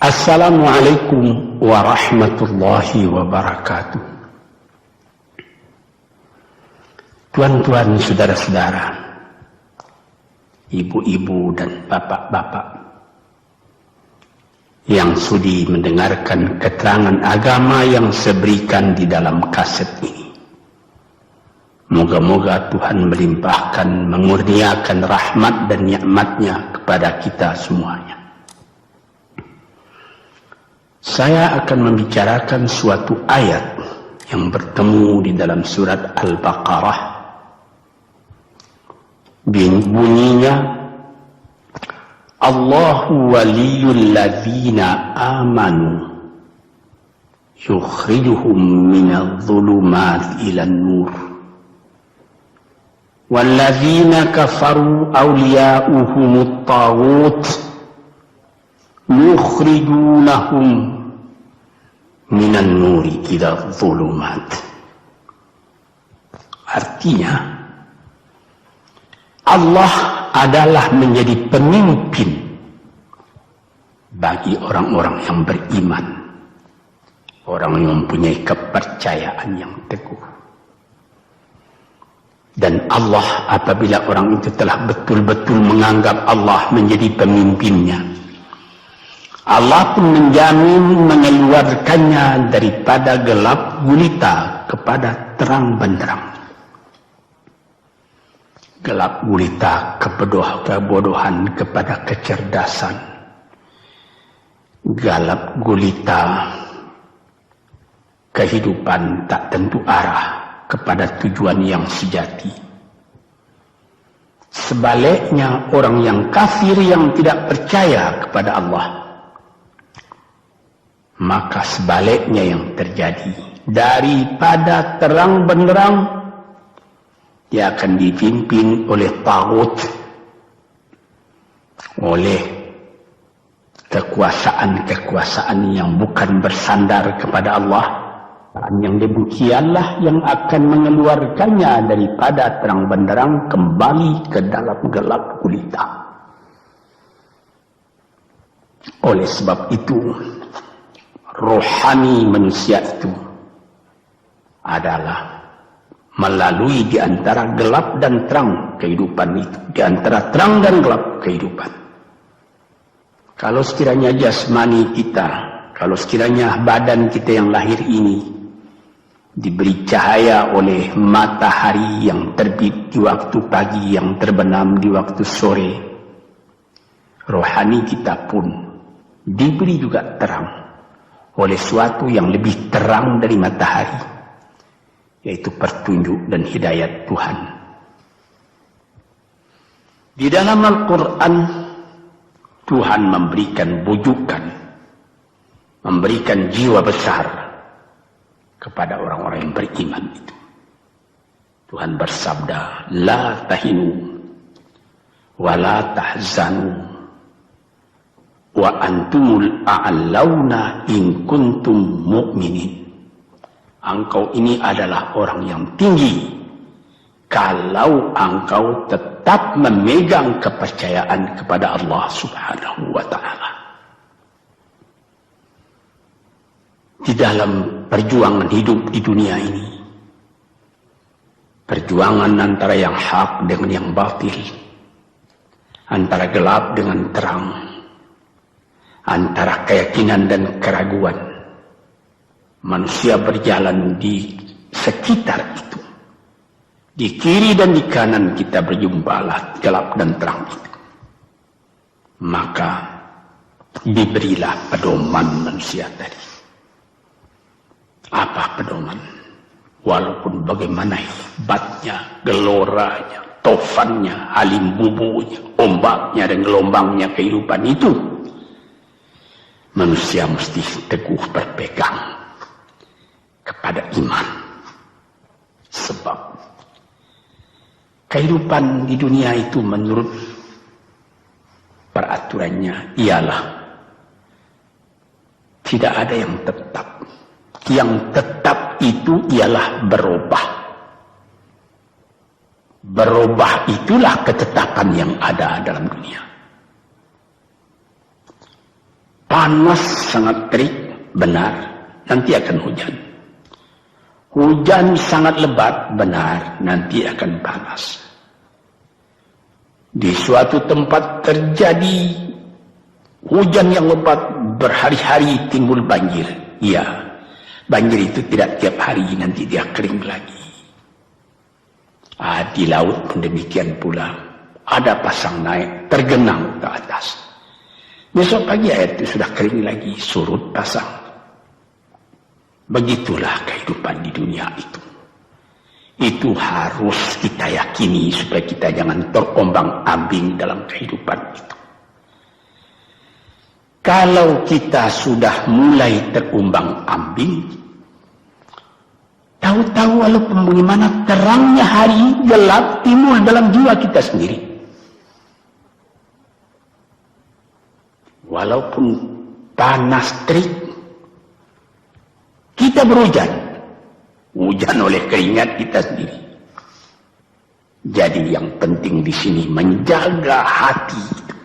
Assalamualaikum warahmatullahi wabarakatuh. Tuan-tuan, saudara-saudara, ibu-ibu dan bapak-bapak yang sudi mendengarkan keterangan agama yang saya berikan di dalam kaset ini. Moga-moga Tuhan melimpahkan, mengurniakan rahmat dan nikmat-Nya kepada kita semuanya. Saya akan membicarakan suatu ayat yang bertemu di dalam surat Al-Baqarah. Bunyinya, Allahu waliyul ladzina amanu yukhrijuhum minadh dhulumati ilan nur wal ladzina kafaru awliya'uhumut taghut yukhrijunahum minan nuri ila dhulumat. Artinya, Allah adalah menjadi pemimpin bagi orang-orang yang beriman, orang yang mempunyai kepercayaan yang teguh. Dan Allah, apabila orang itu telah betul-betul menganggap Allah menjadi pemimpinnya, Allah pun menjamin mengeluarkannya daripada gelap gulita kepada terang benderang. Gelap gulita kebodohan kepada kecerdasan. Gelap gulita kehidupan tak tentu arah kepada tujuan yang sejati. Sebaliknya, orang yang kafir yang tidak percaya kepada Allah, maka sebaliknya yang terjadi, daripada terang benderang dia akan dipimpin oleh taghut, oleh kekuasaan-kekuasaan yang bukan bersandar kepada Allah. Yang demikianlah yang akan mengeluarkannya daripada terang benderang kembali ke dalam gelap gulita. Oleh sebab itu, rohani manusia itu adalah melalui di antara gelap dan terang kehidupan itu, di antara terang dan gelap kehidupan. Kalau sekiranya jasmani kita, kalau sekiranya badan kita yang lahir ini diberi cahaya oleh matahari yang terbit di waktu pagi, yang terbenam di waktu sore, rohani kita pun diberi juga terang oleh suatu yang lebih terang dari matahari, yaitu petunjuk dan hidayat Tuhan. Di dalam Al-Quran, Tuhan memberikan bujukan, memberikan jiwa besar kepada orang-orang yang beriman itu. Tuhan bersabda, La tahinu wa la tahzanu wa antumul a'launa in kuntum mu'minin. Engkau ini adalah orang yang tinggi kalau engkau tetap memegang kepercayaan kepada Allah Subhanahu wa ta'ala. Di dalam perjuangan hidup di dunia ini, perjuangan antara yang hak dengan yang batil, antara gelap dengan terang, antara keyakinan dan keraguan, manusia berjalan di sekitar itu. Di kiri dan di kanan kita berjumpalah gelap dan terang itu. Maka diberilah pedoman manusia tadi. Apa pedoman? Walaupun bagaimana hebatnya, geloranya, tofannya, alim bubunya, ombaknya dan gelombangnya kehidupan itu, manusia mesti teguh berpegang kepada iman. Sebab kehidupan di dunia itu menurut peraturannya ialah tidak ada yang tetap. Yang tetap itu ialah berubah. Berubah itulah ketetapan yang ada dalam dunia. Panas sangat terik, benar, nanti akan hujan. Hujan sangat lebat, benar, nanti akan panas. Di suatu tempat terjadi hujan yang lebat, berhari-hari timbul banjir. Iya, banjir itu tidak tiap hari, nanti dia kering lagi. Di laut pun demikian pula. Ada pasang naik, tergenang ke atas. Besok pagi air itu sudah kering lagi, surut pasang. Begitulah kehidupan di dunia itu. Itu harus kita yakini supaya kita jangan terombang-ambing dalam kehidupan itu. Kalau kita sudah mulai terombang-ambing, tahu-tahu walaupun bagaimana terangnya hari, gelap timbul dalam jiwa kita sendiri. Walaupun panas terik, kita berhujan. Hujan oleh keringat kita sendiri. Jadi yang penting di sini menjaga hati itu.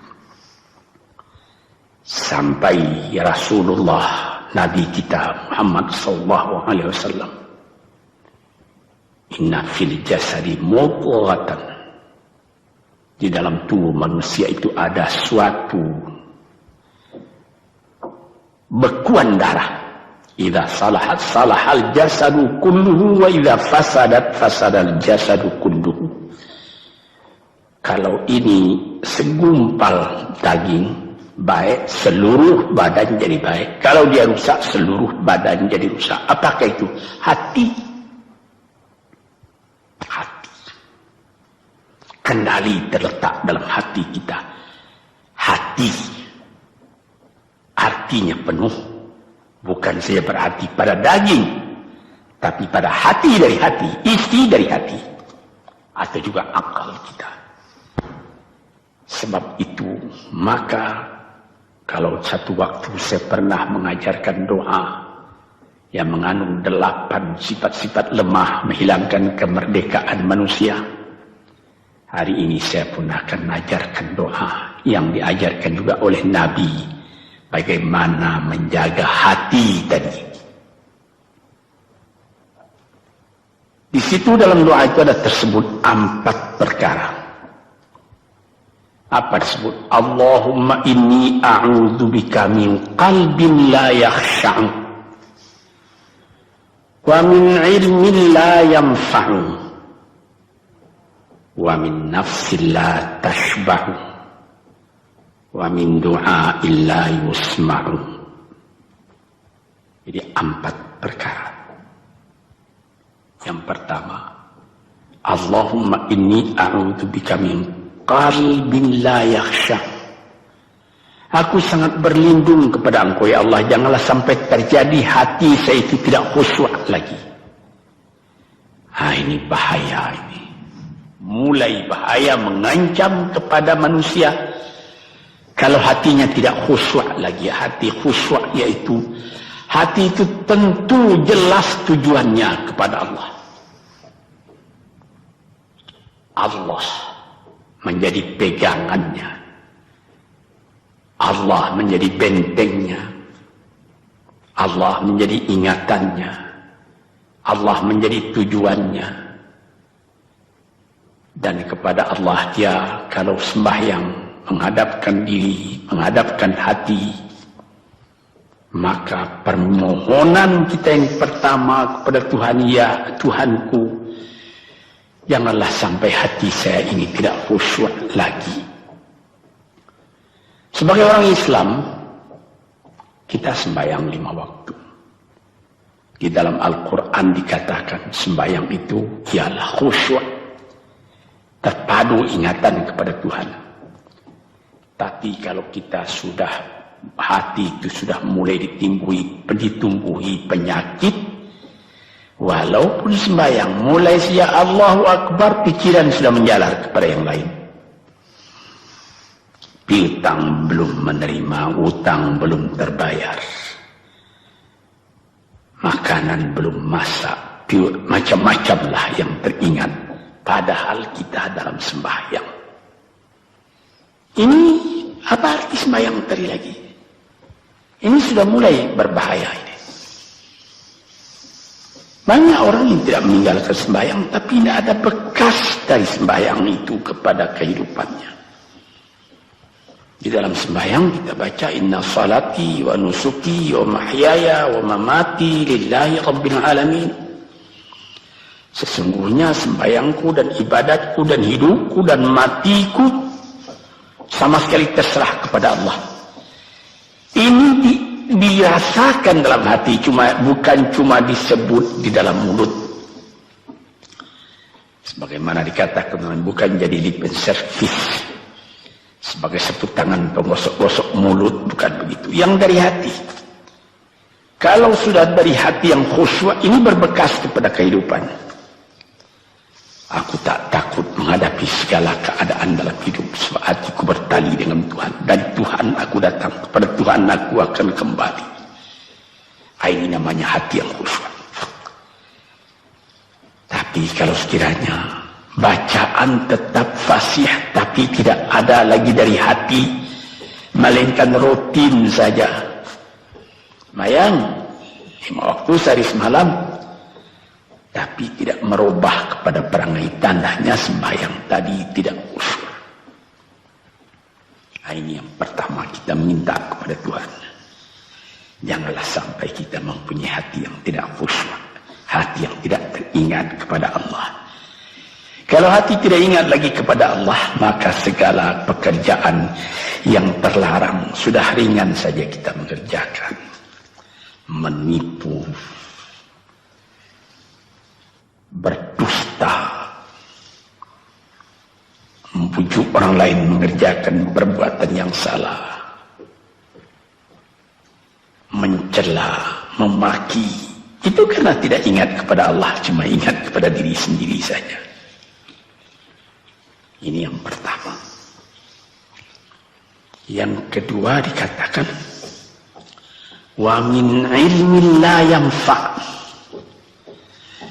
Sampai Rasulullah Nabi kita Muhammad SAW, inna fil jasadi mudghatan, di dalam tubuh manusia itu ada suatu bekuan darah. Idza salahat salahal jasadu kulluhu wa idza fasadat fasadal jasadu kulluhu. Kalau ini segumpal daging baik, seluruh badan jadi baik. Kalau dia rusak, seluruh badan jadi rusak. Apakah itu? Hati. Hati. Kendali terletak dalam hati kita. Hati artinya penuh. Bukan saja berarti pada daging, tapi pada hati dari hati, isi dari hati, atau juga akal kita. Sebab itu, maka kalau satu waktu saya pernah mengajarkan doa yang mengandung 8 sifat-sifat lemah menghilangkan kemerdekaan manusia, hari ini saya pun akan mengajarkan doa yang diajarkan juga oleh Nabi. Bagaimana menjaga hati tadi. Di situ dalam doa itu ada tersebut 4 perkara. Apa tersebut? Allahumma inni a'udzubika min qalbin la yakhsha'u wa min ilmin la yanfa'u wa min nafsin la tashba'u wa min du'a illa yusma'u. Jadi 4 perkara. Yang pertama, Allahumma inni a'udzubika min qalbin la yakhsha. Aku sangat berlindung kepada Engkau ya Allah, janganlah sampai terjadi hati saya itu tidak khusyuk lagi. Ini bahaya ini. Mulai bahaya, mengancam kepada manusia. Kalau hatinya tidak khusyuk lagi, hati khusyuk yaitu hati itu tentu jelas tujuannya kepada Allah. Allah menjadi pegangannya. Allah menjadi bentengnya. Allah menjadi ingatannya. Allah menjadi tujuannya. Dan kepada Allah dia kalau sembahyang menghadapkan diri, menghadapkan hati, maka permohonan kita yang pertama kepada Tuhan, ya Tuhanku, janganlah sampai hati saya ini tidak khusyuk lagi. Sebagai orang Islam, kita sembahyang 5 waktu. Di dalam Al-Quran dikatakan sembahyang itu ialah khusyuk, terpadu ingatan kepada Tuhan. Tapi kalau kita sudah, hati itu sudah mulai ditumbuhi penyakit, walaupun sembahyang, mulai sejak Allahu Akbar, pikiran sudah menjalar kepada yang lain. Piutang belum menerima, utang belum terbayar, makanan belum masak, macam-macam lah yang teringat. Padahal kita dalam sembahyang. Ini apa arti sembahyang tadi lagi? Ini sudah mulai berbahaya ini. Banyak orang yang tidak meninggalkan sembahyang, tapi tidak ada bekas dari sembahyang itu kepada kehidupannya. Di dalam sembahyang kita baca inna salati wa nusuki wa mahyaya wa mamati lillahi rabbil alamin. Sesungguhnya sembahyangku dan ibadatku dan hidupku dan matiku sama sekali terserah kepada Allah. Ini dirasakan dalam hati, bukan cuma disebut di dalam mulut. Sebagaimana dikatakan, bukan jadi lip service sebagai seput tangan penggosok-gosok mulut, bukan begitu. Yang dari hati. Kalau sudah dari hati yang khusyuk, ini berbekas kepada kehidupan. Aku tak takut menghadapi segala keadaan dalam hidup sebab hatiku bertali dengan Tuhan. Dari Tuhan aku datang, kepada Tuhan aku akan kembali. Ini namanya hati yang khusyuk. Tapi kalau sekiranya bacaan tetap fasih tapi tidak ada lagi dari hati, melainkan rutin saja. Mayang 5 waktu sehari semalam, tapi tidak merubah kepada perangai, tandanya sembahyang tadi tidak khusyuk. Ini yang pertama kita minta kepada Tuhan. Janganlah sampai kita mempunyai hati yang tidak khusyuk, hati yang tidak teringat kepada Allah. Kalau hati tidak ingat lagi kepada Allah, maka segala pekerjaan yang terlarang sudah ringan saja kita mengerjakan. Menipu, berdusta, membujuk orang lain mengerjakan perbuatan yang salah, mencela, memaki, itu karena tidak ingat kepada Allah, cuma ingat kepada diri sendiri saja. Ini yang pertama. Yang kedua dikatakan wa min ilmin la yanfa',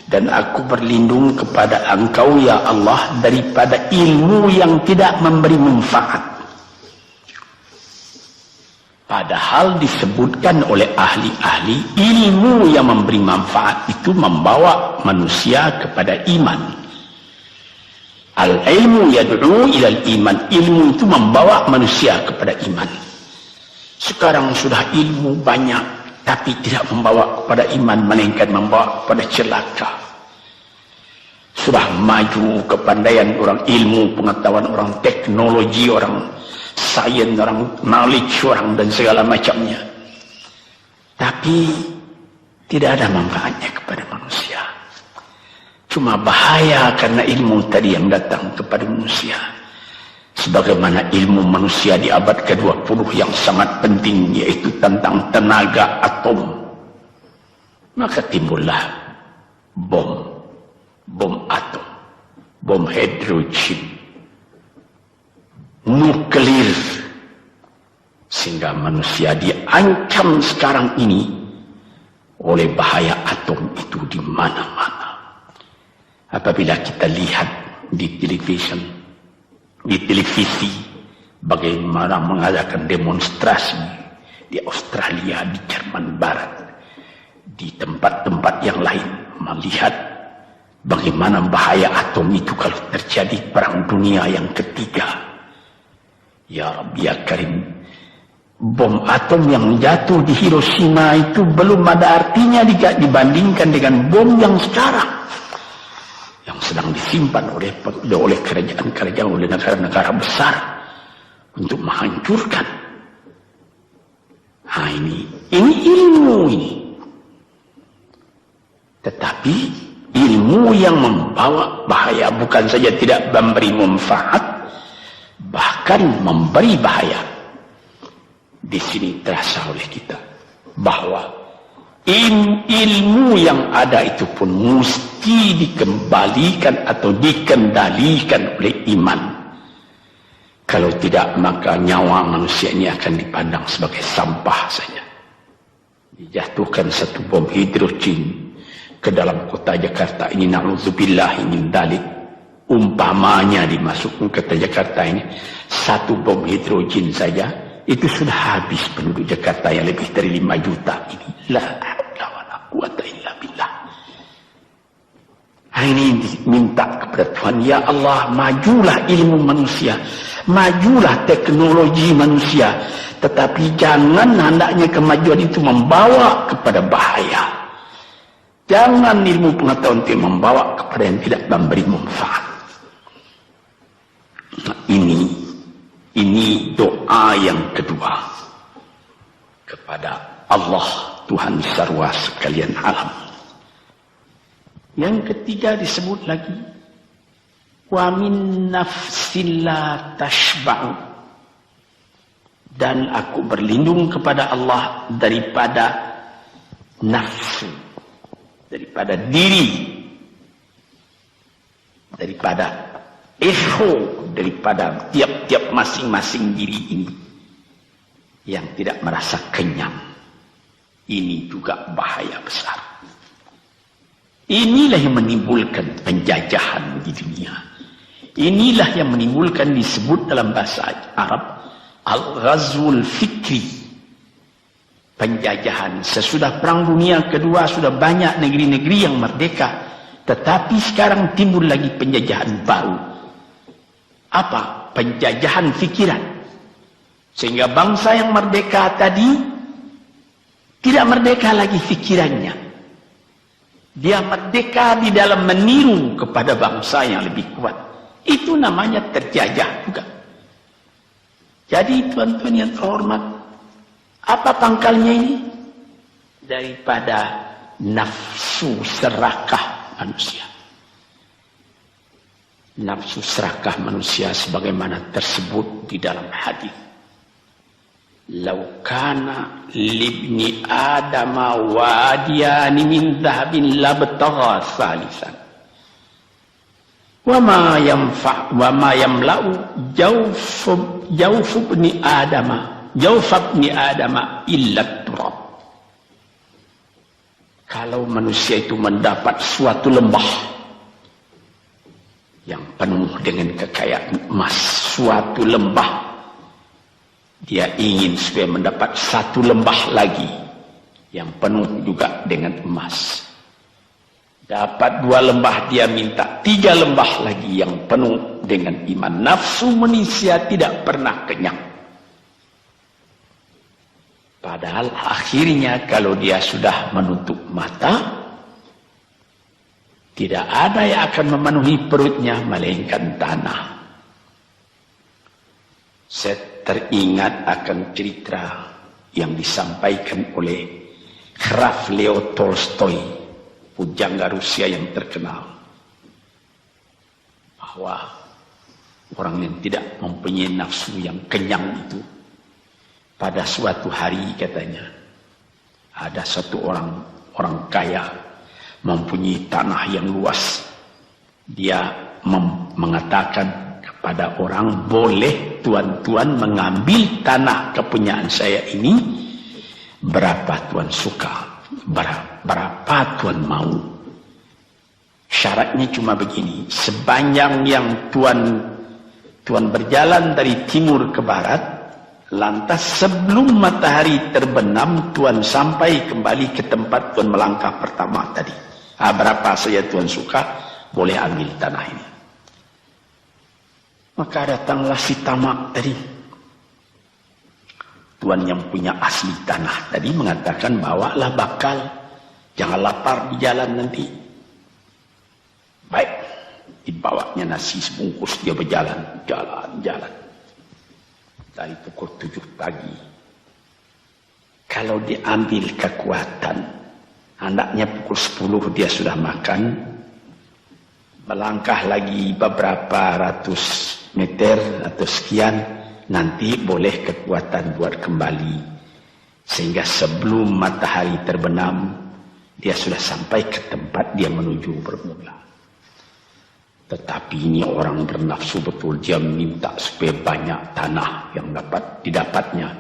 dan aku berlindung kepada Engkau ya Allah daripada ilmu yang tidak memberi manfaat. Padahal disebutkan oleh ahli-ahli ilmu yang memberi manfaat itu membawa manusia kepada iman. Al-ilmu yad'u ilal iman, ilmu itu membawa manusia kepada iman. Sekarang sudah ilmu banyak tapi tidak membawa kepada iman, melainkan membawa kepada celaka. Sudah maju kepandaian orang, ilmu pengetahuan orang, teknologi orang, sains orang, knowledge orang, dan segala macamnya. Tapi tidak ada manfaatnya kepada manusia. Cuma bahaya karena ilmu tadi yang datang kepada manusia. Sebagaimana ilmu manusia di abad ke-20 yang sangat penting, yaitu tentang tenaga atom. Maka timbullah bom atom, bom hidrogen, nuklir, sehingga manusia diancam sekarang ini oleh bahaya atom itu di mana-mana. Apabila kita lihat di televisi bagaimana mengadakan demonstrasi di Australia, di Jerman Barat, di tempat-tempat yang lain, melihat bagaimana bahaya atom itu kalau terjadi perang dunia yang ketiga. Ya Rabbi ya Karim, bom atom yang jatuh di Hiroshima itu belum ada artinya dibandingkan dengan bom yang sekarang, yang sedang disimpan oleh kerajaan-kerajaan, oleh negara-negara besar untuk menghancurkan. Nah, ini ilmu ini. Tetapi ilmu yang membawa bahaya, bukan saja tidak memberi manfaat, bahkan memberi bahaya. Di sini terasa oleh kita bahwa ilmu yang ada itu pun mesti dikembalikan atau dikendalikan oleh iman. Kalau tidak, maka nyawa manusia ini akan dipandang sebagai sampah saja. Dijatuhkan satu bom hidrogen ke dalam kota Jakarta ini, na'udzubillah min dzalik, umpamanya dimasukkan ke kota Jakarta ini satu bom hidrogen saja, itu sudah habis penduduk Jakarta yang lebih dari 5 juta ini. La haula wala quwata illa billah. Ini minta kepada Tuhan, ya Allah, majulah ilmu manusia, majulah teknologi manusia, tetapi jangan hendaknya kemajuan itu membawa kepada bahaya. Jangan ilmu pengetahuan itu membawa kepada yang tidak memberi manfaat. Nah, ini doa yang kedua kepada Allah Tuhan sarwa sekalian alam. Yang ketiga disebut lagi, wa min nafsin la tashba'u, dan aku berlindung kepada Allah daripada nafsu, daripada diri, daripada ego, daripada tiap-tiap masing-masing diri ini yang tidak merasa kenyang. Ini juga bahaya besar. Inilah yang menimbulkan penjajahan di dunia. Inilah yang menimbulkan, disebut dalam bahasa Arab, al-ghazwul fikri, penjajahan. Sesudah Perang Dunia Kedua sudah banyak negeri-negeri yang merdeka, tetapi sekarang timbul lagi penjajahan baru. Apa? Penjajahan fikiran. Sehingga bangsa yang merdeka tadi tidak merdeka lagi fikirannya. Dia merdeka di dalam meniru kepada bangsa yang lebih kuat. Itu namanya terjajah juga. Jadi tuan-tuan yang terhormat, apa pangkalnya ini? Daripada nafsu serakah manusia. Nafsu serakah manusia sebagaimana tersebut di dalam hadis. Lau kana libni adama wadiyani min dhahabin labtagha salisan wa ma yamla'u jawf ibni adama illa turab. Kalau manusia itu mendapat suatu lembah yang penuh dengan kekayaan emas, suatu lembah, dia ingin supaya mendapat satu lembah lagi yang penuh juga dengan emas. Dapat 2 lembah, dia minta 3 lembah lagi yang penuh dengan iman. Nafsu manusia tidak pernah kenyang. Padahal akhirnya kalau dia sudah menutup mata, tidak ada yang akan memenuhi perutnya melainkan tanah. Saya teringat akan cerita yang disampaikan oleh Graf Leo Tolstoy, pujangga Rusia yang terkenal, bahwa orang yang tidak mempunyai nafsu yang kenyang itu, pada suatu hari katanya, ada satu orang kaya mempunyai tanah yang luas. Dia mengatakan kepada orang, boleh tuan-tuan mengambil tanah kepunyaan saya ini, berapa tuan suka, berapa tuan mau. Syaratnya cuma begini, sepanjang yang tuan berjalan dari timur ke barat, lantas sebelum matahari terbenam tuan sampai kembali ke tempat tuan melangkah pertama tadi. Berapa saja tuan suka, boleh ambil tanah ini. Maka datanglah si tamak tadi. Tuan yang punya asli tanah tadi mengatakan, bawalah bakal, jangan lapar di jalan nanti. Baik, dibawanya nasi sebungkus, dia berjalan, jalan. Dari pukul 7 pagi. Kalau diambil kekuatan, hendaknya pukul 10 dia sudah makan. Melangkah lagi beberapa ratus meter atau sekian, nanti boleh kekuatan buat kembali. Sehingga sebelum matahari terbenam, dia sudah sampai ke tempat dia menuju bermula. Tetapi ini orang bernafsu betul, dia minta supaya banyak tanah yang dapat didapatnya.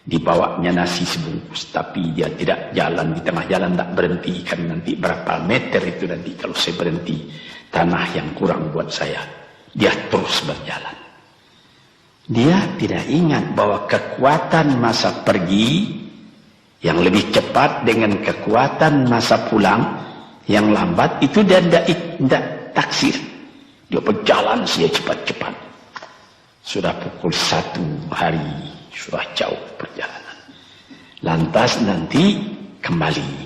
Dibawanya nasi sebungkus, tapi dia tidak jalan, di tengah jalan tak berhenti, kan nanti berapa meter itu nanti kalau saya berhenti, tanah yang kurang buat saya. Dia terus berjalan. Dia tidak ingat bahwa kekuatan masa pergi yang lebih cepat dengan kekuatan masa pulang yang lambat itu dia tidak taksir. Dia berjalan saja cepat-cepat. Sudah pukul 1 hari, sudah jauh perjalanan. Lantas nanti kembali.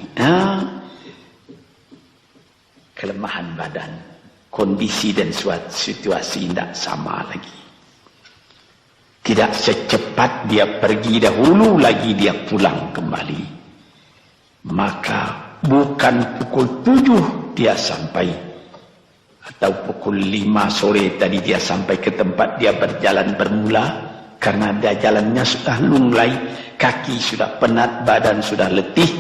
Kelemahan badan, kondisi dan situasi tidak sama lagi. Tidak secepat dia pergi dahulu lagi dia pulang kembali. Maka bukan pukul 7 dia sampai. Atau pukul 5 sore tadi dia sampai ke tempat dia berjalan bermula. Karena dia jalannya sudah lunglai. Kaki sudah penat, badan sudah letih.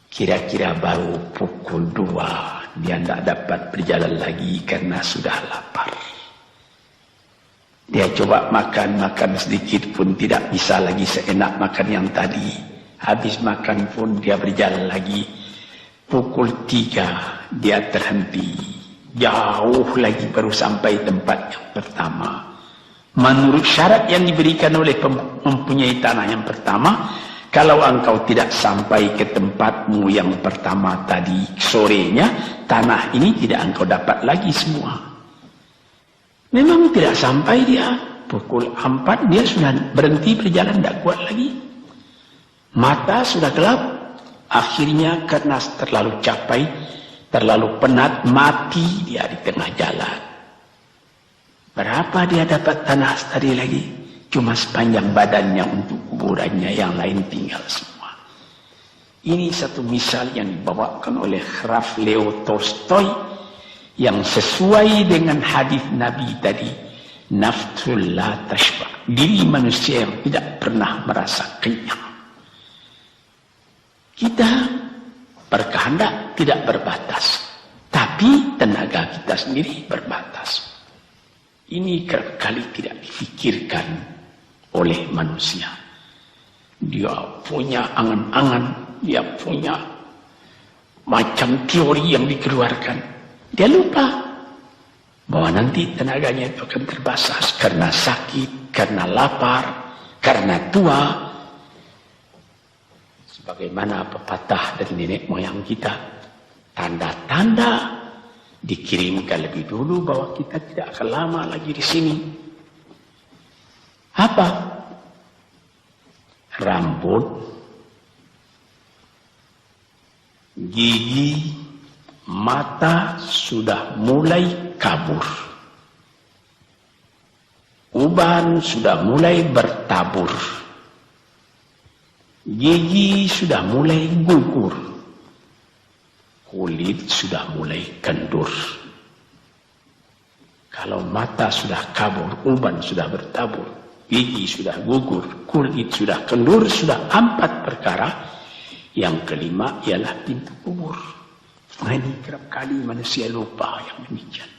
Kira-kira baru pukul 2 dia tidak dapat berjalan lagi karena sudah lapar. Dia coba makan sedikit pun tidak bisa lagi seenak makan yang tadi. Habis makan pun dia berjalan lagi. Pukul 3 dia terhenti. Jauh lagi baru sampai tempat yang pertama. Menurut syarat yang diberikan oleh mempunyai tanah yang pertama, kalau engkau tidak sampai ke tempatmu yang pertama tadi sorenya, tanah ini tidak engkau dapat lagi semua. Memang tidak sampai dia. Pukul 4 dia sudah berhenti berjalan, tidak kuat lagi. Mata sudah gelap. Akhirnya karena terlalu capek, terlalu penat, mati dia di tengah jalan. Berapa dia dapat tanah tadi lagi? Cuma sepanjang badannya untuk kuburannya, yang lain tinggal semua. Ini satu misal yang dibawakan oleh Graf Leo Tolstoy yang sesuai dengan hadis Nabi tadi, nafsul la tashba, diri manusia yang tidak pernah merasa kenyang. Kita berkehendak tidak berbatas, tapi tenaga kita sendiri berbatas. Ini kali tidak difikirkan oleh manusia. Dia punya angan-angan, dia punya macam teori yang dikeluarkan. Dia lupa bahwa nanti tenaganya itu akan terbatas karena sakit, karena lapar, karena tua. Sebagaimana pepatah dari nenek moyang kita, tanda-tanda dikirimkan lebih dulu bahwa kita tidak akan lama lagi di sini. Apa? Rambut, gigi, mata sudah mulai kabur. Uban sudah mulai bertabur. Gigi sudah mulai gugur. Kulit sudah mulai kendur. Kalau mata sudah kabur, uban sudah bertabur, gigi sudah gugur, kulit sudah kendur, sudah 4 perkara. Yang kelima ialah pintu kubur. Nah, ini kerap kali manusia lupa yang demikian.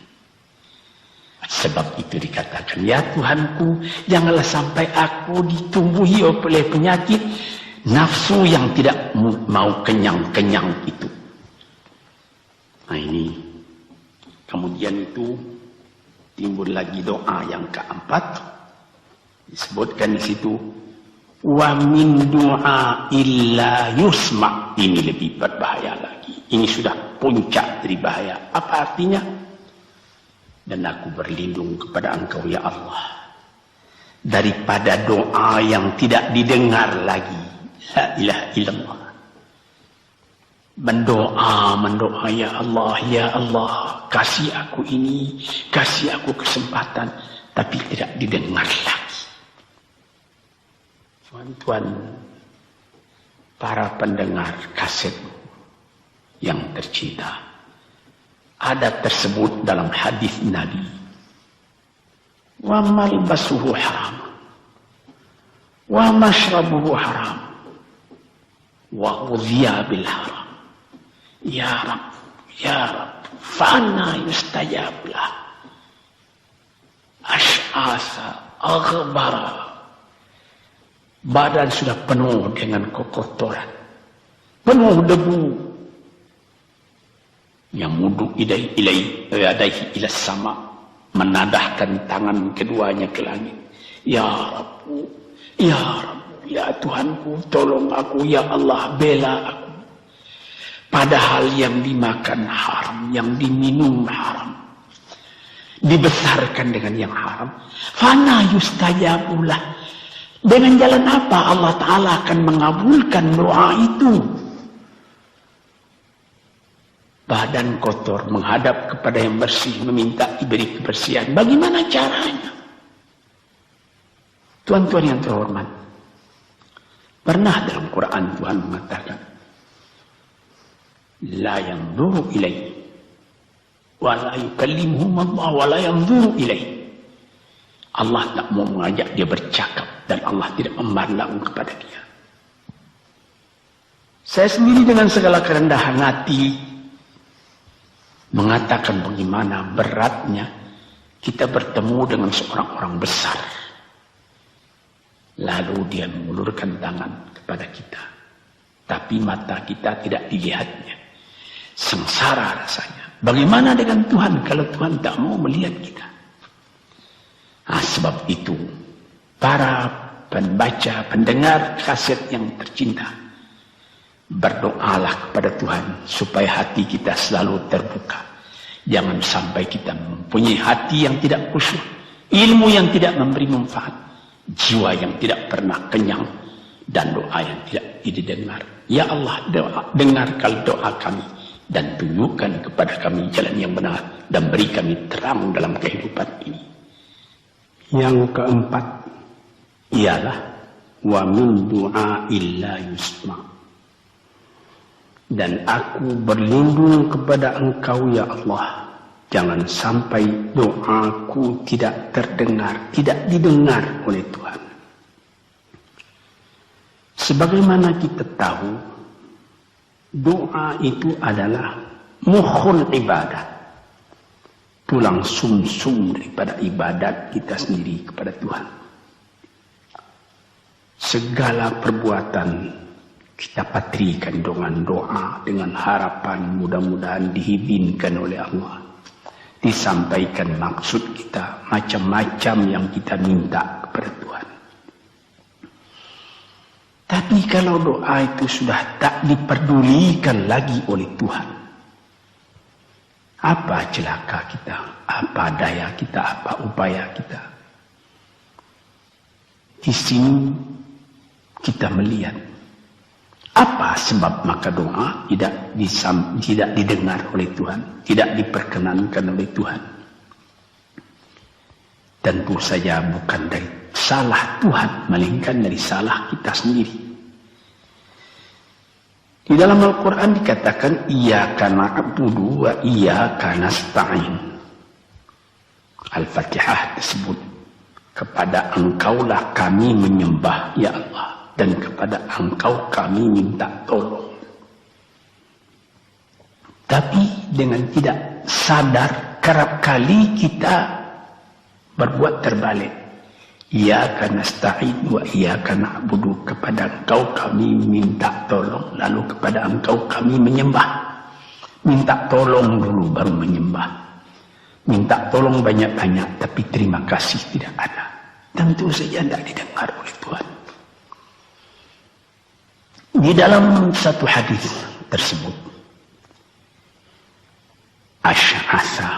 Sebab itu dikatakan, ya Tuhanku, janganlah sampai aku ditumbuhi oleh penyakit nafsu yang tidak mau kenyang-kenyang itu. Nah ini, kemudian itu timbul lagi doa yang keempat. Disebutkan di situ, wa min du'a illa yusma'. Ini lebih berbahaya lagi. Ini sudah puncak dari bahaya. Apa artinya? Dan aku berlindung kepada Engkau ya Allah daripada doa yang tidak didengar lagi. La ilaha illallah. Mendoa ya Allah, kasih aku ini, kasih aku kesempatan, tapi tidak didengar lagi. Tuan-tuan, para pendengar kaset yang tercinta, ada tersebut dalam hadis Nabi, wa malbasuhu haram, wa mashrabuhu haram, wa ghudhiya bil haram. Ya Rab, fa'anna yustajab lah. Ash'asa, aghbara. Badan sudah penuh dengan kotoran, penuh debu. Yang mudu ilaihi ila sama, menadahkan tangan keduanya ke langit. Ya Rabbu, ya Rabbu, ya Tuhanku, tolong aku, ya Allah, bela aku. Padahal yang dimakan haram, yang diminum haram, dibesarkan dengan yang haram. Fana yustajabulah. Dengan jalan apa Allah Ta'ala akan mengabulkan doa itu? Badan kotor menghadap kepada yang bersih, meminta diberi kebersihan. Bagaimana caranya? Tuan-tuan yang terhormat, pernah dalam Quran Tuhan mengatakan, la yanzuru ilaihi wa la yukallimuhum Allah wa la yanzuru ilaihi. Allah tak mau mengajak dia bercakap dan Allah tidak memandang kepada dia. Saya sendiri dengan segala kerendahan hati mengatakan bagaimana beratnya kita bertemu dengan seorang orang besar. Lalu dia mengulurkan tangan kepada kita. Tapi mata kita tidak dilihatnya. Sengsara rasanya. Bagaimana dengan Tuhan kalau Tuhan tak mau melihat kita? Nah, sebab itu, para pembaca, pendengar kaset yang tercinta, berdoalah kepada Tuhan supaya hati kita selalu terbuka. Jangan sampai kita mempunyai hati yang tidak khusyuk, ilmu yang tidak memberi manfaat, jiwa yang tidak pernah kenyang, dan doa yang tidak didengar. Ya Allah, dengarkan doa kami dan tunjukkan kepada kami jalan yang benar dan beri kami terang dalam kehidupan ini. Yang keempat ialah wa min du'ail la yusma. Dan aku berlindung kepada Engkau ya Allah, jangan sampai doaku tidak terdengar, tidak didengar oleh Tuhan. Sebagaimana kita tahu, doa itu adalah mukhul ibadah, tulang sumsum daripada ibadat kita sendiri kepada Tuhan. Segala perbuatan kita patrikan dengan doa, dengan harapan mudah-mudahan diizinkan oleh Allah. Disampaikan maksud kita, macam-macam yang kita minta kepada Tuhan. Tapi kalau doa itu sudah tak diperdulikan lagi oleh Tuhan, apa celaka kita, apa daya kita, apa upaya kita? Di sini kita melihat apa sebab maka doa tidak didengar oleh Tuhan, tidak diperkenankan oleh Tuhan. Tentu saja bukan dari salah Tuhan, melainkan dari salah kita sendiri. Di dalam Al-Quran dikatakan, Iyyaka na'budu wa iyyaka nasta'in. Al-Fatihah tersebut, kepada Engkaulah kami menyembah, ya Allah, dan kepada Engkau kami minta tolong. Tapi dengan tidak sadar, kerap kali kita berbuat terbalik. Iyyaka nasta'in wa iyyaka na'budu, kepada Engkau kami minta tolong, lalu kepada Engkau kami menyembah. Minta tolong dulu baru menyembah. Minta tolong banyak-banyak tapi terima kasih tidak ada. Tentu saja tidak didengar oleh Tuhan. Di dalam satu hadis tersebut, Asy'atha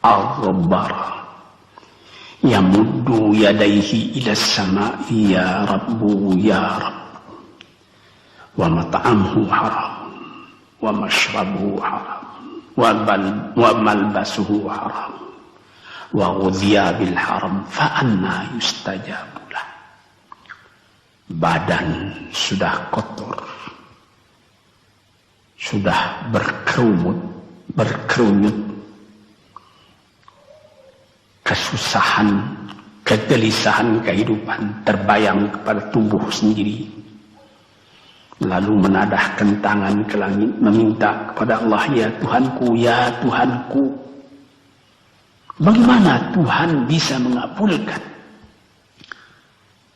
al-Ghabbara yamuddu yadayhi ila as-sama'i ya Rabbu ya Rabb, wa mat'amuhu haram wa mashrabuhu haram wa malbasuhu haram wa ghudhiya bil haram fa anna yustajabu lah. Badan sudah kotor, sudah berkerunyut, kesusahan, kegelisahan kehidupan terbayang kepada tubuh sendiri. Lalu menadahkan tangan ke langit, meminta kepada Allah, ya Tuhanku, ya Tuhanku. Bagaimana Tuhan bisa mengabulkan?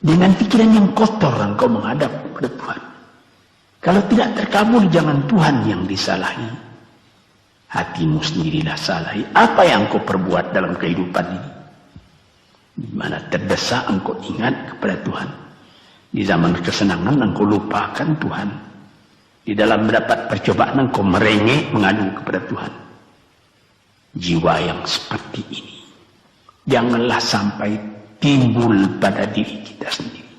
Dengan pikiran yang kotor engkau menghadap kepada Tuhan. Kalau tidak terkabul, jangan Tuhan yang disalahi. Hatimu sendirilah salah. Apa yang kau perbuat dalam kehidupan ini? Di mana terdesak engkau ingat kepada Tuhan. Di zaman kesenangan engkau lupakan Tuhan. Di dalam mendapat percobaan engkau merengek mengadu kepada Tuhan. Jiwa yang seperti ini janganlah sampai timbul pada diri kita sendiri.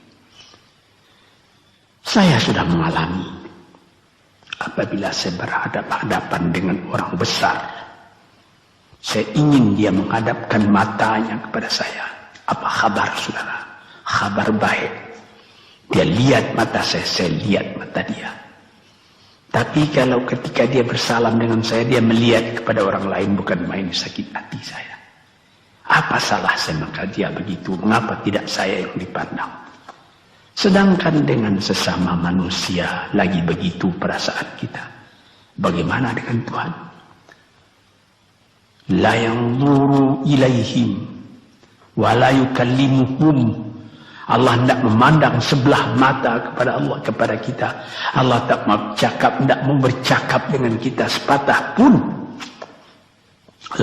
Saya sudah mengalami apabila saya berhadapan-hadapan dengan orang besar, saya ingin dia menghadapkan matanya kepada saya. Apa kabar saudara? Kabar baik. Dia lihat mata saya lihat mata dia. Tapi kalau ketika dia bersalam dengan saya, dia melihat kepada orang lain, bukan main sakit hati saya. Apa salah saya maka dia begitu? Mengapa tidak saya yang dipandang? Sedangkan dengan sesama manusia lagi begitu perasaan kita. Bagaimana dengan Tuhan? La yanzuru ilaihim wa la yukallimuhum. Allah tidak memandang sebelah mata kepada Allah, kepada kita. Allah tak mau bercakap dengan kita sepatah pun.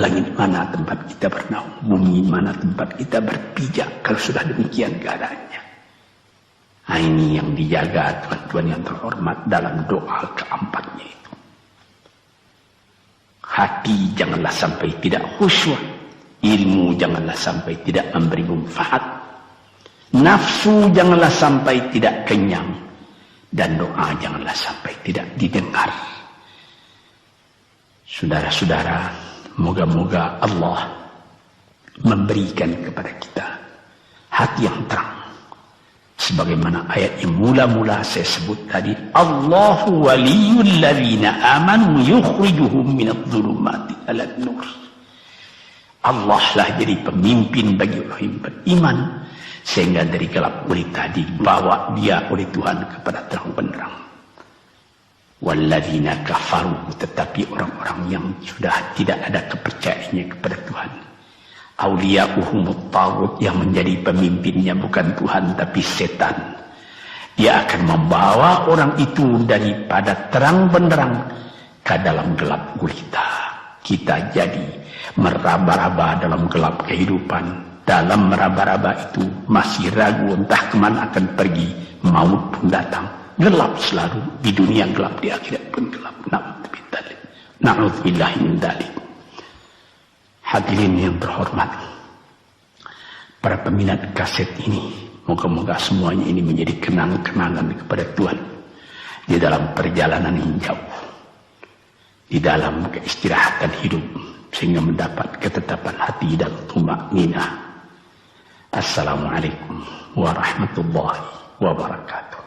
Langit mana tempat kita bernaung, bumi mana tempat kita berpijak kalau sudah demikian keadaannya. Nah, ini yang dijaga tuan-tuan yang terhormat dalam doa keempatnya itu. Hati janganlah sampai tidak khusyuk, ilmu janganlah sampai tidak memberi manfaat, nafsu janganlah sampai tidak kenyang, dan doa janganlah sampai tidak didengar. Saudara-saudara, moga-moga Allah memberikan kepada kita hati yang terang. Sebagaimana ayat yang mula-mula saya sebut tadi, Allahu waliyul ladzina amanu yukhrijuhum minadh-dhulumati ilan nur. Allah lah jadi pemimpin bagi orang yang beriman, sehingga dari gelap gulita dibawa dia oleh Tuhan kepada terang benderang. Walladzina kafaru, tetapi orang-orang yang sudah tidak ada kepercayaannya kepada Tuhan, awliya'uhumut taghut, yang menjadi pemimpinnya bukan Tuhan tapi setan. Dia akan membawa orang itu daripada terang benderang ke dalam gelap gulita. Kita jadi meraba-raba dalam gelap kehidupan. Dalam meraba-raba itu masih ragu entah kemana akan pergi. Maut pun datang. Gelap selalu. Di dunia gelap, di akhirat pun gelap. Na'udzubillah min dzalik. Hadirin yang terhormat, para peminat kaset ini, moga-moga semuanya ini menjadi kenang-kenangan kepada Tuhan di dalam perjalanan yang jauh, di dalam keistirahatan hidup, sehingga mendapat ketetapan hati dan tumakninah. Assalamualaikum warahmatullahi wabarakatuh.